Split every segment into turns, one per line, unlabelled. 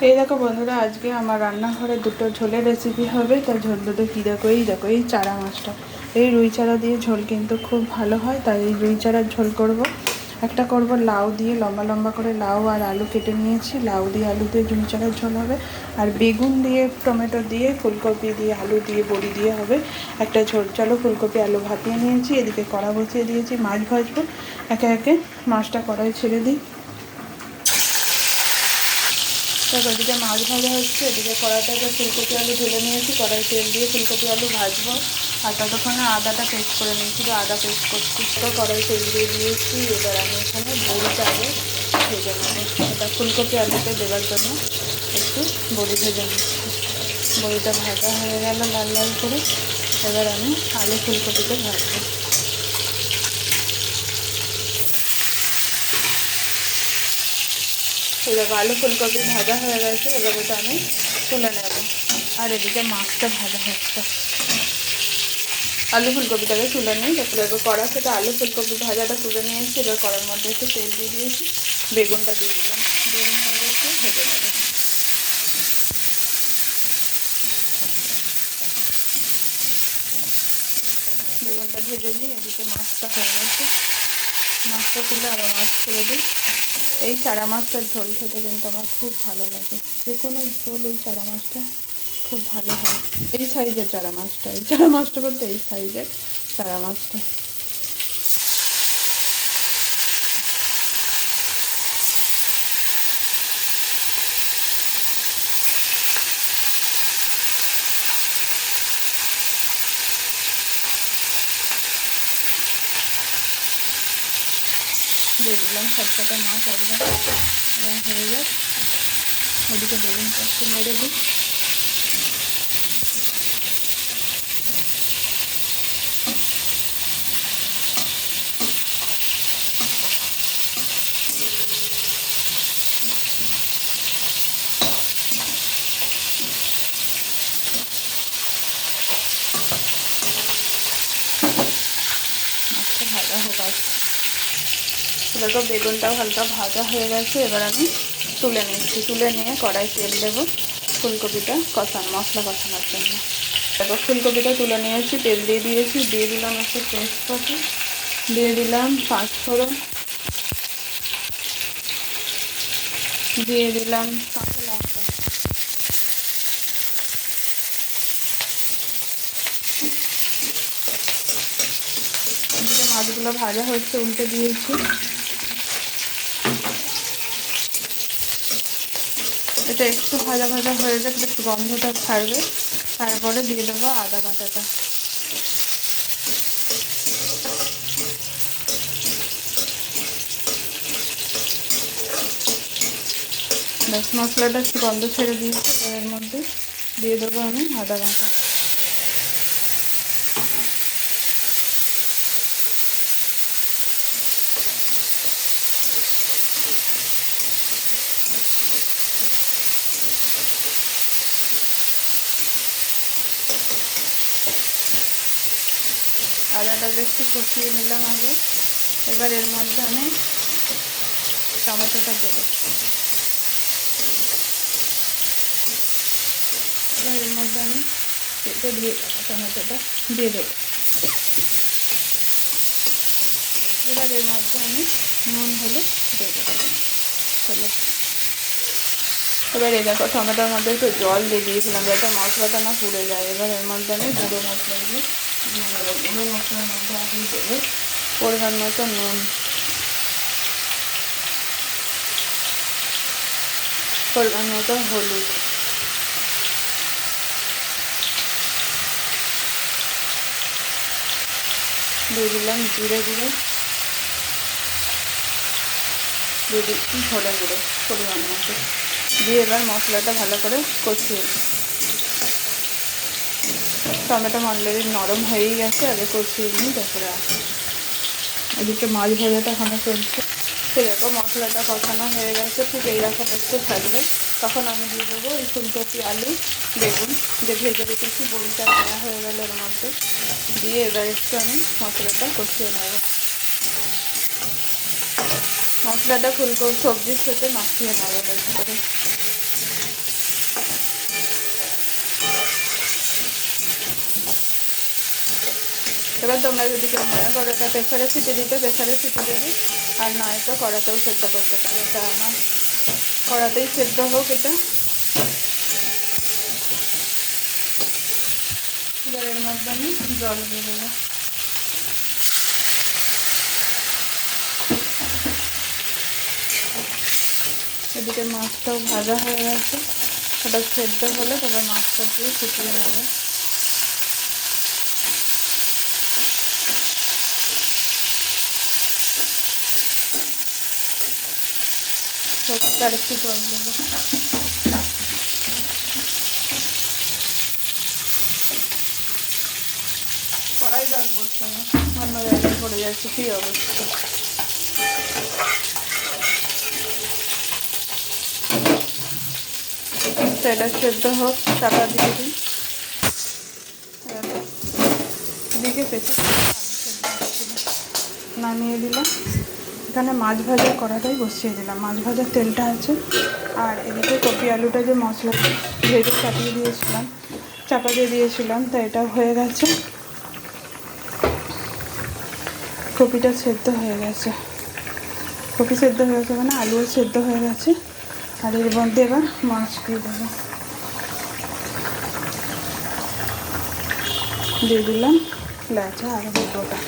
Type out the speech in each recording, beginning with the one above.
এই দেখো বন্ধুরা, আজকে আমার রান্নাঘরে দুটো ঝোলের রেসিপি হবে। তাই ঝোল দুটো কী দেখো, এই চারা মাছটা, এই রুই চারা দিয়ে ঝোল কিন্তু খুব ভালো হয়। তাই এই রুই চারার ঝোল করব। একটা করব লাউ দিয়ে, লম্বা লম্বা করে লাউ আর আলু কেটে নিয়েছি। লাউ দিয়ে আলু দিয়ে রুই চারার ঝোল হবে। আর বেগুন দিয়ে, টমেটো দিয়ে, ফুলকপি দিয়ে, আলু দিয়ে, বড়ি দিয়ে হবে একটা ঝোল। চলো, ফুলকপি আলু ভাপিয়ে নিয়েছি, এদিকে কড়া বসিয়ে দিয়েছি, মাছ ভাজবো। একে একে মাছটা কড়াই ছেড়ে দিই। ওদিকে মাছ ভাজা হচ্ছে, এদিকে কড়াইটাকে ফুলকপি আলু ঢেলে নিয়েছি। কড়াই তেল দিয়ে ফুলকপি আলু ভাজবো। আর ততক্ষণে আদাটা পেস্ট করে নিয়েছি, আদা পেস্ট করছি। তো কড়াই তেল দিয়ে দিয়েছি। এবার আমি এখানে বড়িটা আগে ভেজে নেবো। এটা ফুলকপি আলুতে দেওয়ার জন্য একটু বড়ি ভেজে নিচ্ছি। বড়িটা ভাজা হয়ে গেল লাল লাল করে। এবার আমি আলু ফুলকপিতে ভাজবো। এবার আলু ফুলকপি ভাজা হয়ে গেছে, এবার ওটা আমি তুলে নেব। আর এদিকে মাছটা ভাজা হচ্ছে। আলু ফুলকপিটাকে তুলে নিই। তারপরে এবার কড়া থেকে আলু ফুলকপি ভাজাটা তুলে নিয়েছি। এবার কড়ার মধ্যে একটু তেল দিয়ে দিয়েছি, বেগুনটা দিয়ে দিলাম। বেগুনটাকে একটু ভেজে নেব। বেগুনটা ভেজে নিই। এদিকে মাছটা হয়ে গেছে, মাছটা তুলে আরও মাছ ছেড়ে দিই। এই চারা মাছটার ঝোল খেতে কিন্তু আমার খুব ভালো লাগে। যে কোনো ঝোল এই চারা মাছটা খুব ভালো হয়। এই সাইজের চারা মাছটা, এই চারা মাছটা বলতে এই সাইজের চারা মাছটা। দিয়ে দিলাম সবকটা মাছ একদম হয়ে যাক। ওদিকে বেগুনটা একটু মেরে দিই। মাছটা ভাজা হোক। দেখো বেগুনটাও হালকা ভাজা হয়ে গেছে। এবার আমি তুলে নিচ্ছি। তুলে নিয়ে কড়াই তেল দেবো ফুলকপিটা মশলা কষানোর জন্য। দেখো ফুলকপিটা তুলে নিয়েছি, তেল দিয়ে দিয়েছি। দিয়ে দিলাম একটু তেজপাতা, দিয়ে দিলাম পাঁচফোড়ন, দিয়ে দিলাম কাঁচা লঙ্কা। এদিকে মাছগুলো ভাজা হচ্ছে, উল্টে দিয়েছি। এটা একটু ভাজা ভাজা হয়ে যাক, একটু গন্ধটা ছাড়বে। তারপরে দিয়ে দেবো আদা বাটাটা। ব্যাস, মশলাটা একটু গন্ধ ছেড়ে দিয়েছি। এর মধ্যে দিয়ে দেবো আমি আদা বাটা। আদাটাকে একটু কষিয়ে নিলাম আগে। এবার এর মধ্যে আমি টমেটোটা দেবো। এবার এর মধ্যে আমি কেটে দিয়ে টমেটোটা দিয়ে দেবো। এবার এর মধ্যে আমি নুন হলুদ দিয়ে দেবো। হলো। এবার এই দেখো টমেটোর মধ্যে একটু জল দিয়ে দিয়েছিলাম যাতে মশলাটা না পুড়ে যায়। এবার এর মধ্যে আমি গুঁড়ো মশলাগুলো গুঁড়ো মশলার মধ্যে আগে দেবো পরিমাণ মতো নুন, পরিমাণ মতো হলুদ, দিয়ে দিলাম জিরে গুঁড়ো, দিয়ে দিচ্ছি ধনে গুঁড়ো পরিমাণ মতো। দিয়ে এবার মশলাটা ভালো করে কষিয়ে নিই। টমেটো অলরেডি নরম হয়েই গেছে, আগে কষিয়ে নিই তারপরে আসি। এদিকে মাছ ভাজাটা এখনো চলছে। সেরকম মশলাটা কষানো হয়ে গেছে, ঠিক এইরকম একটু থাকবে। তখন আমি দিয়ে দেবো এই ফুলকপি আলু বেগুন যে ভেজে রেখেছি। বড়িটা দেওয়া হয়ে গেল এর মধ্যে, দিয়ে এবার একটু আমি মশলাটা কষিয়ে নেব। মশলাটা ফুলকপি সবজির সাথে মাখিয়ে নেবো ভালো করে। এবার তোমরা যদি কেউ মনে করো এটা প্রেসারে সিটি দিতে প্রেসারে সিটি দেবে, আর নয়তো কড়াতেও সেদ্ধ করতে পারে। এটা আমার কড়াতেই সেদ্ধ হোক এটা। এবার এর মধ্যে আমি জল দিয়ে দেবো। এদিকে মাছটাও ভাজা হয়ে গেছে, ওটা সেদ্ধ হলে তবে মাছটা দিয়ে ফুটিয়ে নেবে। আর একটু জল দেবো। কড়াই জল পড়ছে না, অন্য জায়গায় পড়ে যাচ্ছে, কী অবস্থা। এটা সেদ্ধ হোক, চাপা দিয়ে দিই। এদিকে পেঁচে নামিয়ে দিলাম। এখানে মাছ ভাজা কড়াটাই বসিয়ে দিলাম, মাছ ভাজার তেলটা আছে। আর এদিকে কপি আলুটা যে মশলা ভেজে চাপা দিয়ে দিয়েছিলাম, তা এটা হয়ে গেছে। কপিটা সেদ্ধ হয়ে গেছে, কপি সেদ্ধ হয়ে গেছে মানে আলুও সেদ্ধ হয়ে গেছে। আর এর মধ্যে এবার মাছ দিয়ে দিলাম লেচা আর দুটোটা।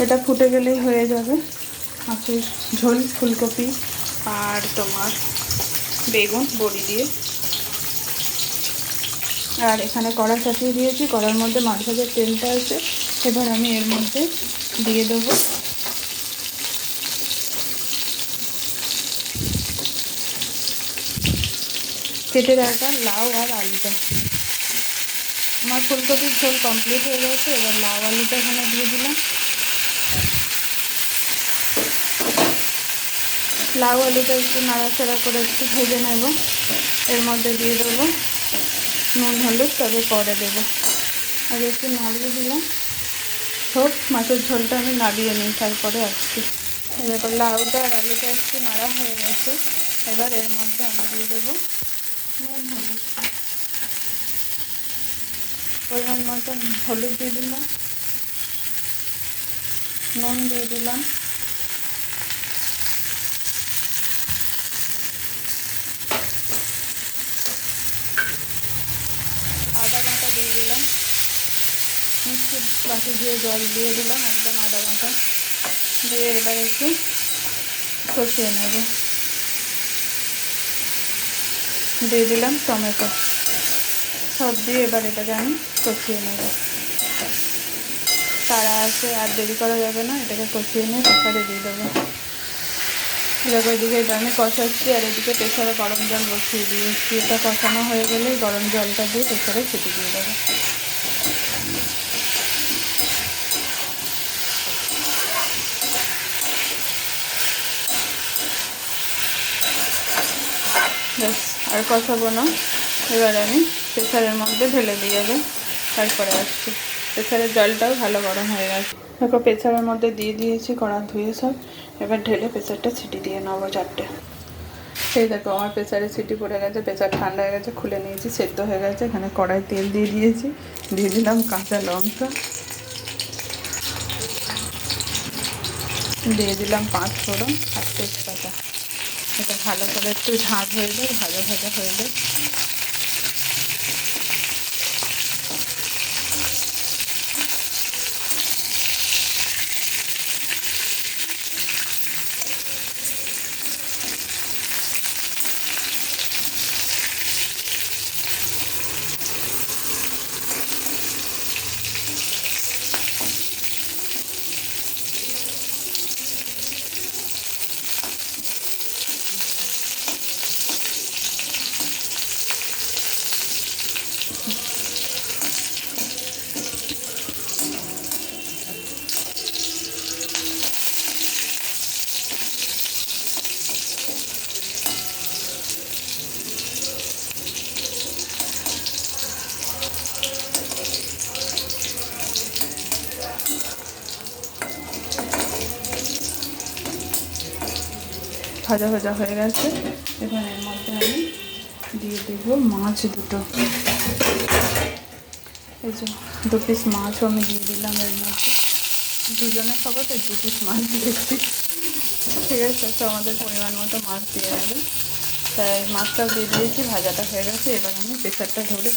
এটা ফুটে গেলেই হয়ে যাবে মাছের ঝোল, ফুলকপি আর তোমার বেগুন বড়ি দিয়ে। আর এখানে কড়া চাপিয়ে দিয়েছি, কড়ার মধ্যে মাছ ভাজার তেলটা আছে। এবার আমি এর মধ্যে দিয়ে দেবো কেটে রাখা লাউ আর আলুটা। আমার ফুলকপির ঝোল কমপ্লিট হয়ে গেছে। এবার লাউ আলুটা এখানে দিয়ে দিলাম। লাউ আলুটা একটু নাড়াচাড়া করে একটু ভেজে নেব। এর মধ্যে দিয়ে দেবো নুন হলুদ, তবে পরে দেবো। আগে একটু নাড়িয়ে দিলাম। হোক, মাছের ঝোলটা আমি নাড়িয়ে নিই, তারপরে আসছি। এরপর লাউটা আর আলুটা একটু নাড়া হয়ে গেছে। এবার এর মধ্যে আমি দিয়ে দেবো নুন হলুদ, পরিমাণ মতো হলুদ দিয়ে দিলাম, নুন দিয়ে দিলাম, আদা বাটা দিয়ে দিলাম, মিষ্টি বাটি দিয়ে জল দিয়ে দিলাম, একদম আদা বাটা দিয়ে এবার একটু কষিয়ে নেব। দিয়ে দিলাম টমেটো, সব দিয়ে এবার এটাকে আমি কষিয়ে নেব। তারা আছে, আর দেরি করা যাবে না, এটাকে কষিয়ে নিয়ে প্রেসারে দিয়ে দেবো। এরকম এদিকে এটা আমি কষাচ্ছি, আর এদিকে প্রেসারে গরম জল বসিয়ে দিয়েছি। এটা কষানো হয়ে গেলেই গরম জলটা দিয়ে প্রেসারে ছিটিয়ে দিয়ে দেবো। ব্যাস, আর কষাবো না। এবার আমি প্রেসারের মধ্যে ঢেলে দিয়ে যাবে, তারপরে আসছি। প্রেসারের জলটাও ভালো গরম হয়ে গেছে। দেখো প্রেসারের মধ্যে দিয়ে দিয়েছি, কড়া ধুয়ে সব। এবার ঢেলে প্রেসারটা ছিটি দিয়ে নেবো 4টে। সেই দেখো আমার প্রেসারে সিটি পড়ে গেছে, প্রেসার ঠান্ডা হয়ে গেছে, খুলে নিয়েছি, সেদ্ধ হয়ে গেছে। এখানে কড়াই তেল দিয়ে দিয়েছি, দিয়ে দিলাম কাঁচা লঙ্কা, দিয়ে দিলাম 5 ফোড়ন আর তেজপাতা। এটা ভালো করে একটু ঝাঁঝ হয়ে যায়, ভাজা ভাজা হয়ে যায়। ভাজা ভাজা হয়ে গেছে। এবার এর মধ্যে আমি দিয়ে দেবো মাছ দুটো। এই যে 2 পিস মাছও আমি দিয়ে দিলাম এর মধ্যে। দুজনে খাবো তো 2 পিস মাছ দিয়েছি। ঠিক আছে, তো আমাদের পরিমাণ মতো মাছ দিয়ে নেবে। তাই মাছটাও দিয়ে দিয়েছি, ভাজাটা হয়ে গেছে। এবার আমি প্রেসারটা ধরে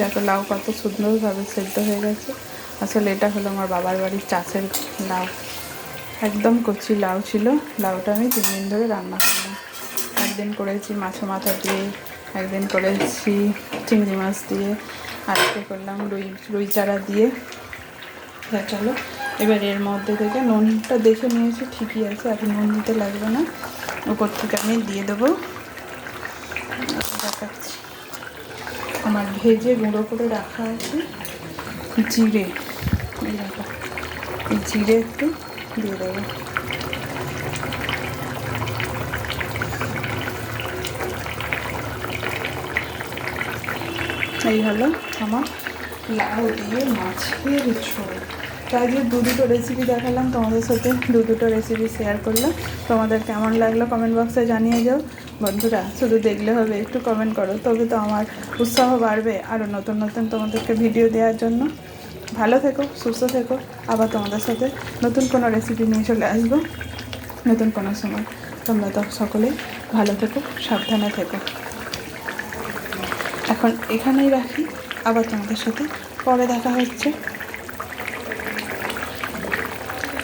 দেখো লাউ কত সুন্দরভাবে সেদ্ধ হয়ে গেছে। আসলে এটা হলো আমার বাবার বাড়ির চাষের লাউ, একদম কচি লাউ ছিল। লাউটা আমি 3 দিন ধরে রান্না করলাম। একদিন করেছি মাছ মাথা দিয়ে, একদিন করেছি চিংড়ি মাছ দিয়ে, আজকে করলাম রুই চারা দিয়ে। চলো এবার এর মধ্যে থেকে নুনটা দেখে নিয়েছি, ঠিকই আছে, আর নুন দিতে লাগবে না। উপর থেকে আমি দিয়ে দেবো, দেখাচ্ছি, আমার ভেজে গুঁড়ো করে রাখা আছে জিরে। এই দেখো, এই জিরে একটু দিয়ে দেবো। এই হলো আমার লাউ দিয়ে মাছের ঝোল। তাই যে দুটো রেসিপি দেখালাম তোমাদের সাথে, দুটো রেসিপি শেয়ার করলাম। তোমাদের কেমন লাগলো কমেন্ট বক্সে জানিয়ে যাও। বন্ধুরা শুধু দেখলে হবে, একটু কমেন্ট করো, তবে তো আমার উৎসাহ বাড়বে আরও নতুন নতুন তোমাদেরকে ভিডিও দেওয়ার জন্য। ভালো থেকো, সুস্থ থেকো। আবার তোমাদের সাথে নতুন কোনো রেসিপি নিয়ে চলে আসবো নতুন কোনো সময়। তোমরা তো সকলেই ভালো থেকো, সাবধানে থেকো। এখন এখানেই রাখি, আবার তোমাদের সাথে পরে দেখা হচ্ছে।